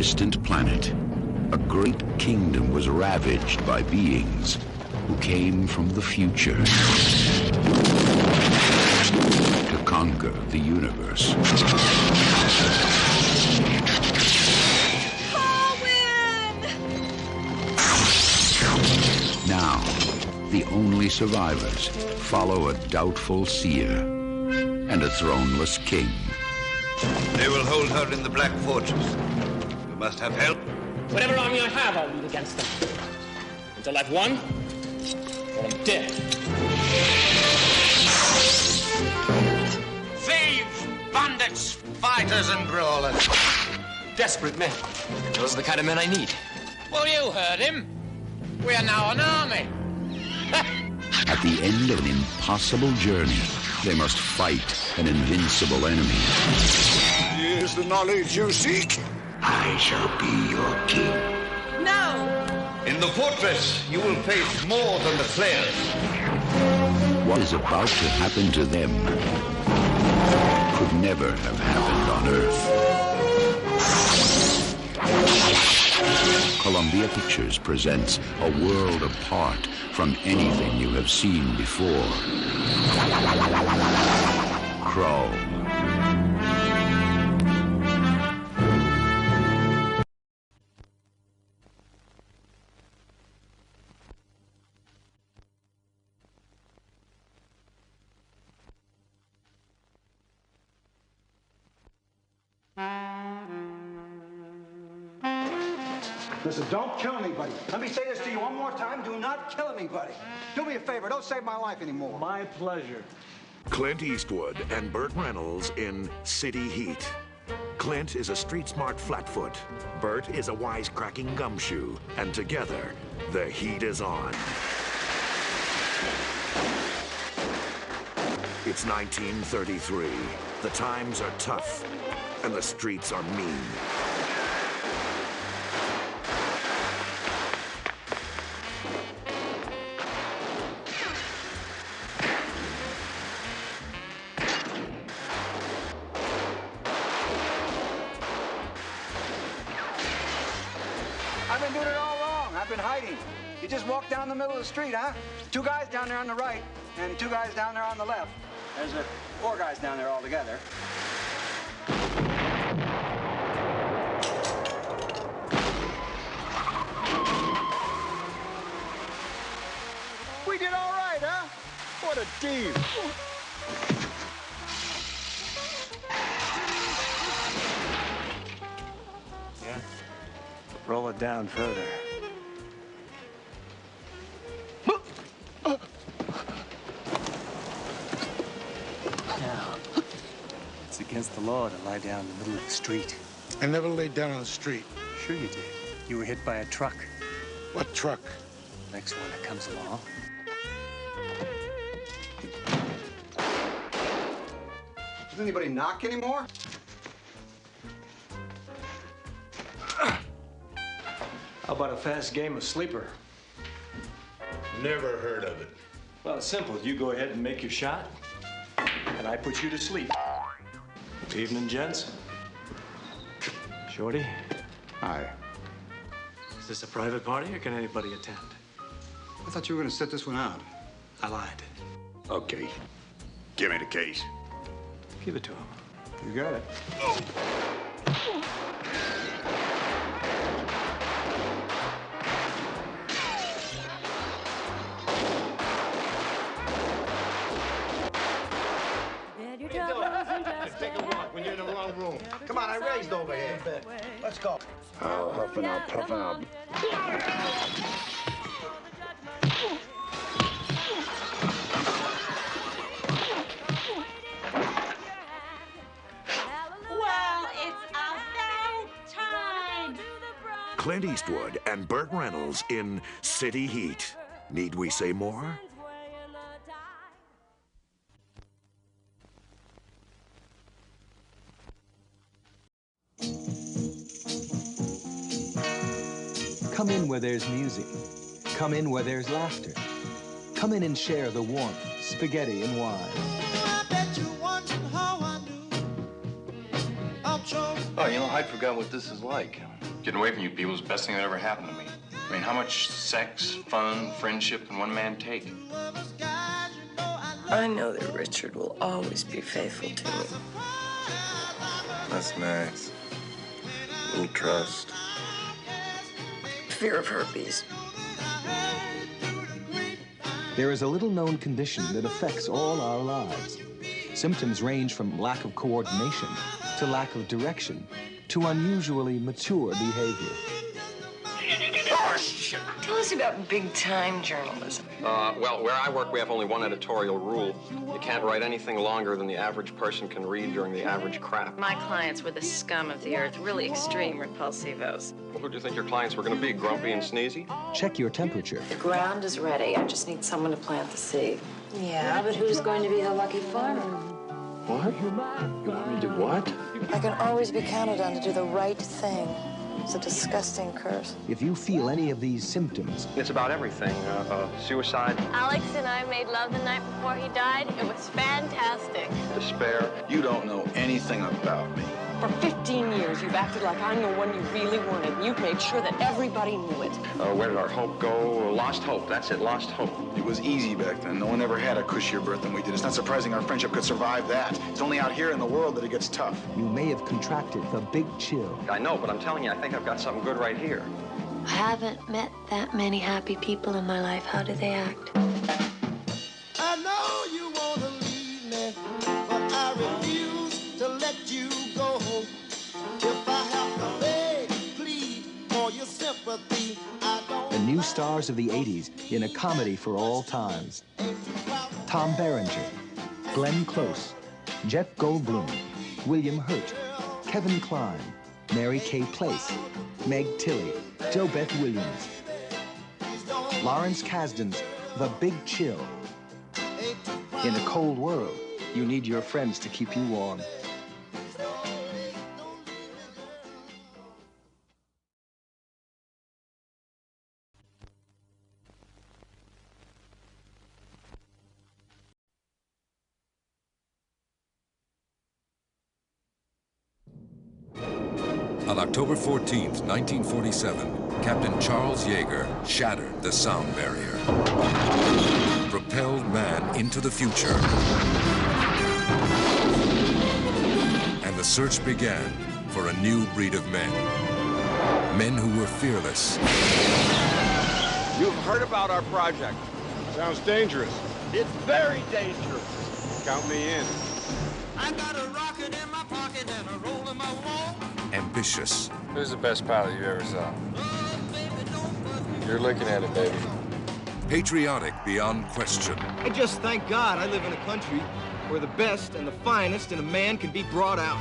distant planet, a great kingdom was ravaged by beings who came from the future to conquer the universe. Now, the only survivors follow a doubtful seer and a throneless king. They will hold her in the Black Fortress. We must have help. Whatever army I have, I'll lead against them. Until I've won, or I'm dead. Thieves, bandits, fighters and brawlers. Desperate men. Those are the kind of men I need. Well, you heard him. We are now an army. At the end of an impossible journey, they must fight an invincible enemy. Here's the knowledge you seek. I shall be your king. No! In the fortress, you will face more than the players. What is about to happen to them could never have happened on Earth. Columbia Pictures presents a world apart from anything you have seen before. Krull. Listen, don't kill anybody. Let me say this to you one more time. Do not kill anybody. Do me a favor. Don't save my life anymore. My pleasure. Clint Eastwood and Burt Reynolds in City Heat. Clint is a street-smart flatfoot. Burt is a wisecracking gumshoe. And together, the heat is on. It's 1933. The times are tough, and the streets are mean. I've been doing it all wrong. I've been hiding. You just walk down the middle of the street, huh? 2 guys down there on the right and 2 guys down there on the left. There's 4 guys down there all together. We did all right, huh? What a team. Yeah? Roll it down further. Now, it's against the law to lie down in the middle of the street. I never laid down on the street. Sure you did. You were hit by a truck. What truck? Next one that comes along. Does anybody knock anymore? How about a fast game of sleeper? Never heard of it. Well, it's simple. You go ahead and make your shot, and I put you to sleep. Evening, gents. Shorty, Hi. is this a private party, or can anybody attend? I thought you were going to set this one out. I lied. Okay. Give me the case. Give it to him. You got it. Take a walk when you're in the wrong room. Come on, I raised over here. Let's go. Oh, huffing out, puffing out. Well, it's about time. Clint Eastwood and Burt Reynolds in City Heat. Need we say more? Come in where there's music. Come in where there's laughter. Come in and share the warmth, spaghetti and wine. Oh, you know, I forgot what this is like. Getting away from you people is the best thing that ever happened to me. I mean, how much sex, fun, friendship can one man take? I know that Richard will always be faithful to me. That's nice. A little trust. Fear of herpes. There is a little-known condition that affects all our lives. Symptoms range from lack of coordination to lack of direction to unusually mature behavior. Tell us about big-time journalism. Well, where I work, we have only one editorial rule. You can't write anything longer than the average person can read during the average crap. My clients were the scum of the earth, really extreme repulsivos. Well, who do you think your clients were going to be, grumpy and sneezy? Check your temperature. The ground is ready. I just need someone to plant the seed. Yeah, but who's going to be the lucky farmer? What? You want me to do what? I can always be counted on to do the right thing. It's a disgusting curse. If you feel any of these symptoms... It's about everything. Suicide. Alex and I made love the night before he died. It was fantastic. Despair. You don't know anything about me. For 15 years, you've acted like I'm the one you really wanted. You've made sure that everybody knew it. Where did our hope go? Lost hope. That's it, lost hope. It was easy back then. No one ever had a cushier birth than we did. It's not surprising our friendship could survive that. It's only out here in the world that it gets tough. You may have contracted the big chill. I know, but I'm telling you, I think I've got something good right here. I haven't met that many happy people in my life. How do they act? I know you want to leave me, but I refuse to let you go. If I have to beg, plead for your sympathy, I don't. The new stars of the 80s in a comedy for all times. Tom Berenger, Glenn Close, Jeff Goldblum, William Hurt, Kevin Kline, Mary Kay Place, Meg Tilly, Jo Beth Williams. Lawrence Kasdan's The Big Chill. In a cold world, you need your friends to keep you warm. On October 14th, 1947, Captain Charles Yeager shattered the sound barrier, propelled man into the future, and the search began for a new breed of men. Men who were fearless. You've heard about our project. Sounds dangerous. It's very dangerous. Count me in. I got a rocket in my pocket and a roll in my wall. Ambitious. Who's the best pilot you ever saw? You're looking at it, baby. Patriotic beyond question. I just thank God I live in a country where the best and the finest in a man can be brought out.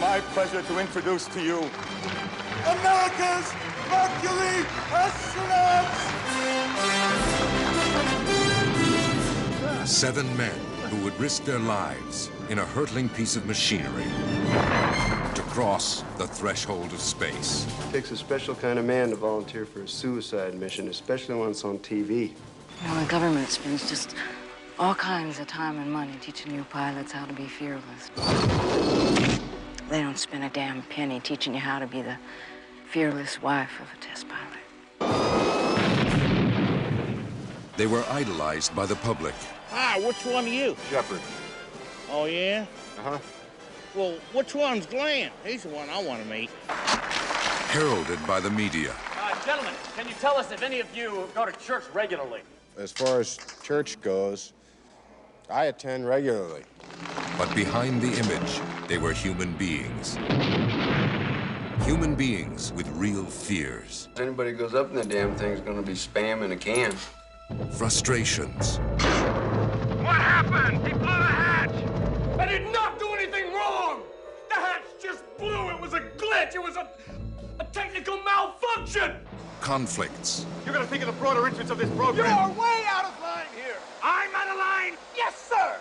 My pleasure to introduce to you America's Mercury astronauts! 7 men who would risk their lives in a hurtling piece of machinery to cross the threshold of space. It takes a special kind of man to volunteer for a suicide mission, especially when it's on TV. You know, the government spends just all kinds of time and money teaching new pilots how to be fearless. They don't spend a damn penny teaching you how to be the fearless wife of a test pilot. They were idolized by the public. Hi, which one are you? Shepard. Oh, yeah? Uh-huh. Well, which one's Glenn? He's the one I want to meet. Heralded by the media. Gentlemen, can you tell us if any of you go to church regularly? As far as church goes, I attend regularly. But behind the image, they were human beings. Human beings with real fears. If anybody goes up in that damn thing, is going to be spam in a can. Frustrations. What happened? He blew the hatch! I did not do anything wrong! The hatch just blew! It was a glitch! It was a technical malfunction! Conflicts. You gotta think of the broader interests of this program. You're way out of line here! I'm out of line? Yes, sir!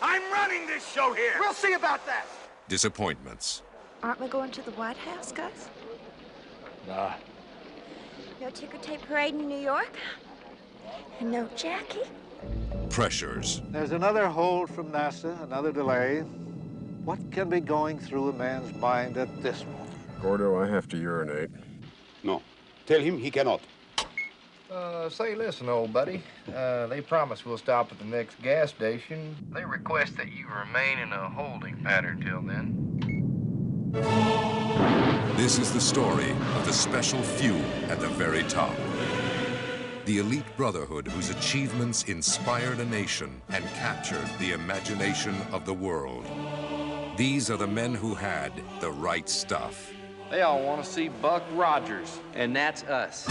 I'm running this show here! We'll see about that! Disappointments. Aren't we going to the White House, Gus? Nah. No ticker tape parade in New York? And no Jackie? Pressures. There's another hold from NASA, another delay. What can be going through a man's mind at this moment? Gordo, I have to urinate. No. Tell him he cannot. Say, listen, old buddy. They promise we'll stop at the next gas station. They request that you remain in a holding pattern till then. This is the story of the special few at the very top. The elite brotherhood whose achievements inspired a nation and captured the imagination of the world. These are the men who had the right stuff. They all want to see Buck Rogers, and that's us.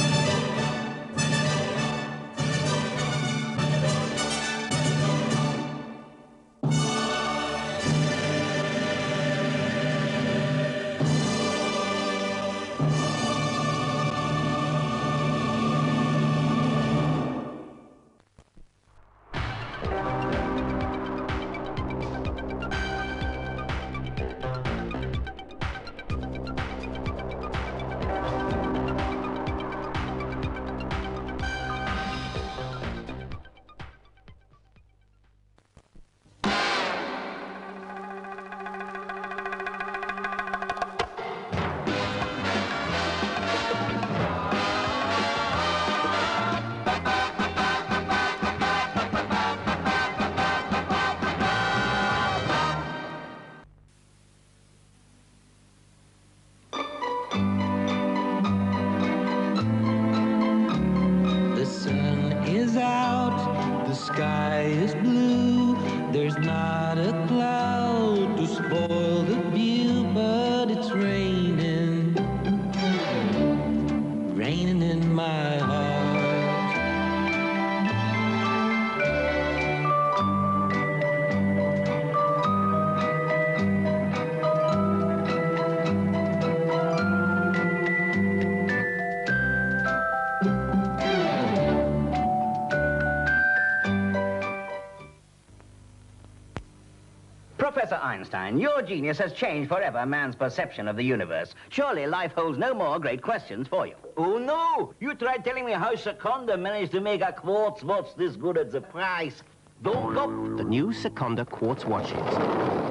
Professor Einstein, your genius has changed forever man's perception of the universe. Surely life holds no more great questions for you. Oh, no! You tried telling me how Seconda managed to make a quartz watch this good at the price. Don't go... The new Seconda quartz watches.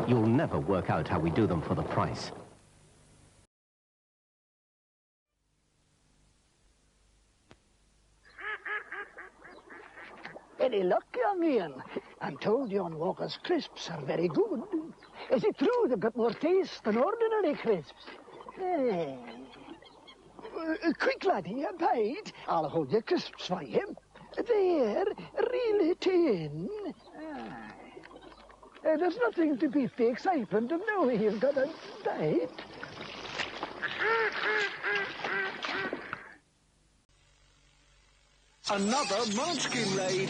You'll never work out how we do them for the price. Any luck, young Ian? I'm told John Walker's crisps are very good. Is it true they've got more taste than ordinary crisps? Quick, laddie, a bite. I'll hold your crisps for you. There, reel it in. There's nothing to beat the excitement of knowing you've got a bite. Another munchkin raid.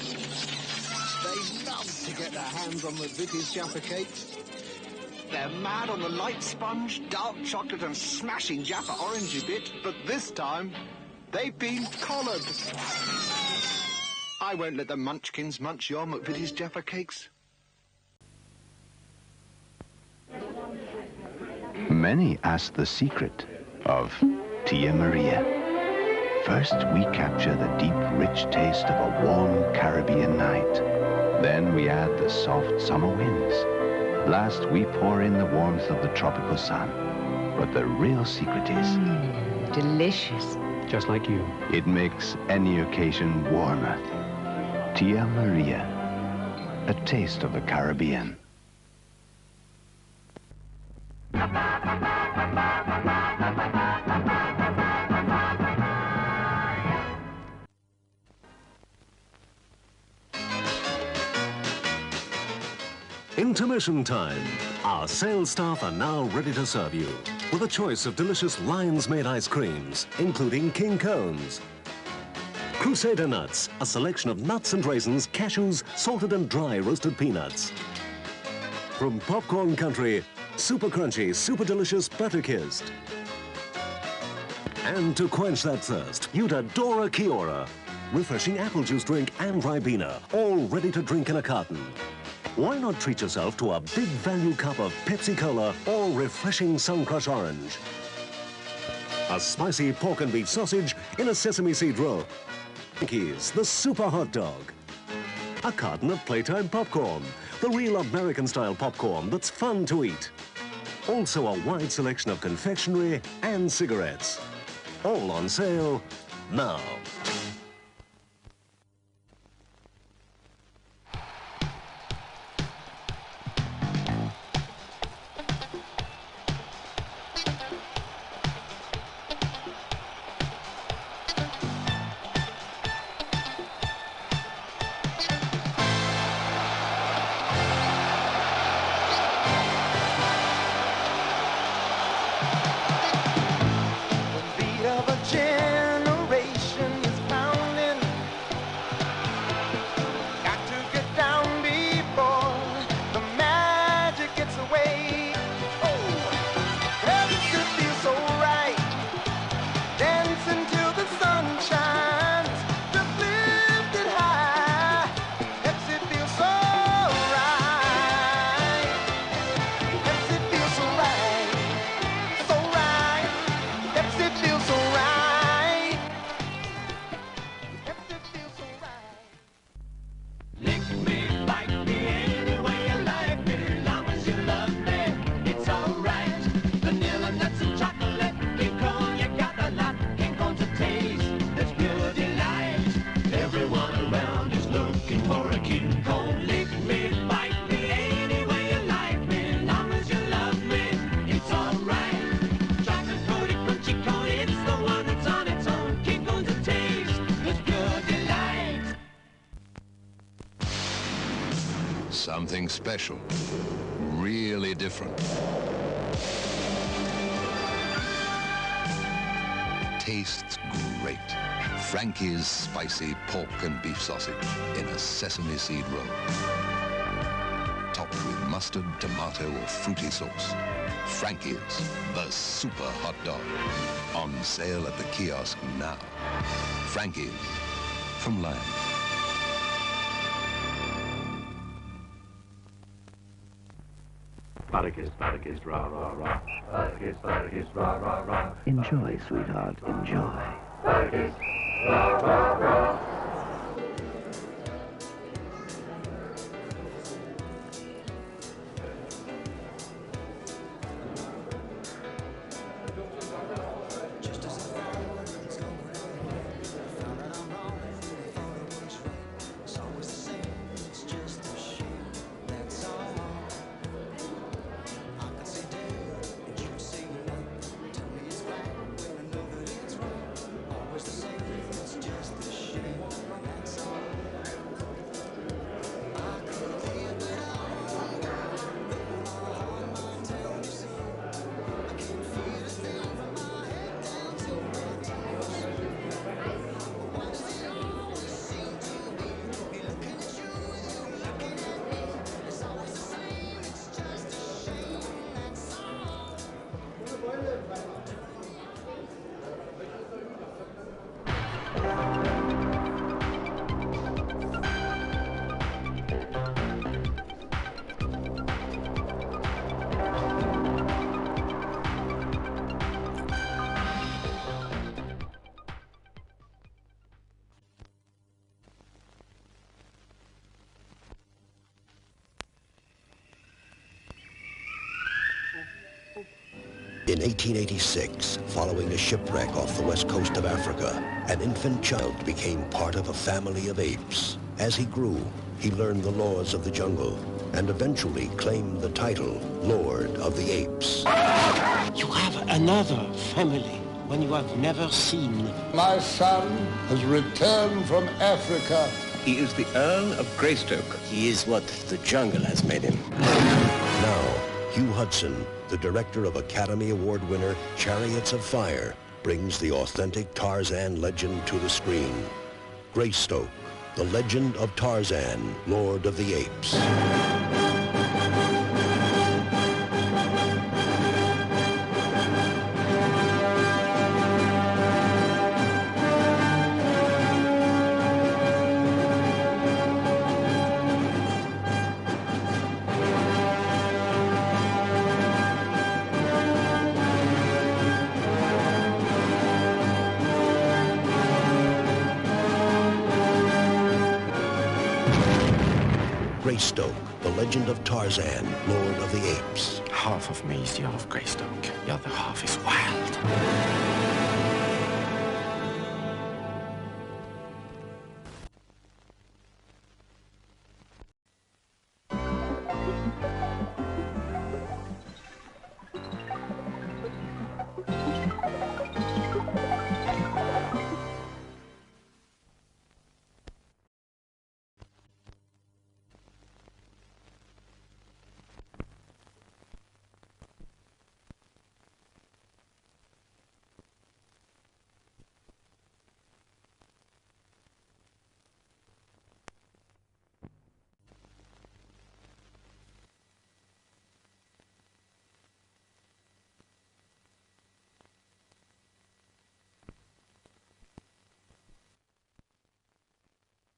They love to get their hands on the Vittys Jaffa cakes. They're mad on the light sponge, dark chocolate and smashing Jaffa orangey bit, but this time they've been collared. I won't let the munchkins munch your McVitie's Jaffa cakes. Many ask the secret of Tia Maria. First, we capture the deep, rich taste of a warm Caribbean night. Then we add the soft summer winds. Last, we pour in the warmth of the tropical sun. But the real secret is... delicious. Just like you. It makes any occasion warmer. Tia Maria, a taste of the Caribbean. Intermission time. Our sales staff are now ready to serve you with a choice of delicious lion's-made ice creams, including king cones, Crusader nuts, a selection of nuts and raisins, cashews, salted and dry roasted peanuts. From Popcorn Country, super crunchy, super delicious Butterkist. And to quench that thirst, you'd adore a Kiora, refreshing apple juice drink and Ribena, all ready to drink in a carton. Why not treat yourself to a big value cup of Pepsi Cola or refreshing Sun Crush Orange? A spicy pork and beef sausage in a sesame seed roll. Yankees, the super hot dog. A carton of Playtime popcorn, the real American-style popcorn that's fun to eat. Also a wide selection of confectionery and cigarettes. All on sale now. Something special, really different. Tastes great. Frankie's spicy pork and beef sausage in a sesame seed roll. Topped with mustard, tomato, or fruity sauce. Frankie's, the super hot dog. On sale at the kiosk now. Frankie's, from Lion. Spartacus, Spartacus, rah, rah, rah. Spartacus, Spartacus, rah, rah, rah. Enjoy, sweetheart, enjoy. Spartacus, rah, rah, rah. In 1886, following a shipwreck off the west coast of Africa, an infant child became part of a family of apes. As he grew, he learned the laws of the jungle and eventually claimed the title Lord of the Apes. You have another family when you have never seen. My son has returned from Africa. He is the Earl of Greystoke. He is what the jungle has made him. Now, Hugh Hudson, the director of Academy Award winner Chariots of Fire, brings the authentic Tarzan legend to the screen. Greystoke, the legend of Tarzan, Lord of the Apes. Greystoke, the legend of Tarzan, Lord of the Apes. Half of me is the Earl of Greystoke. The other half is wild.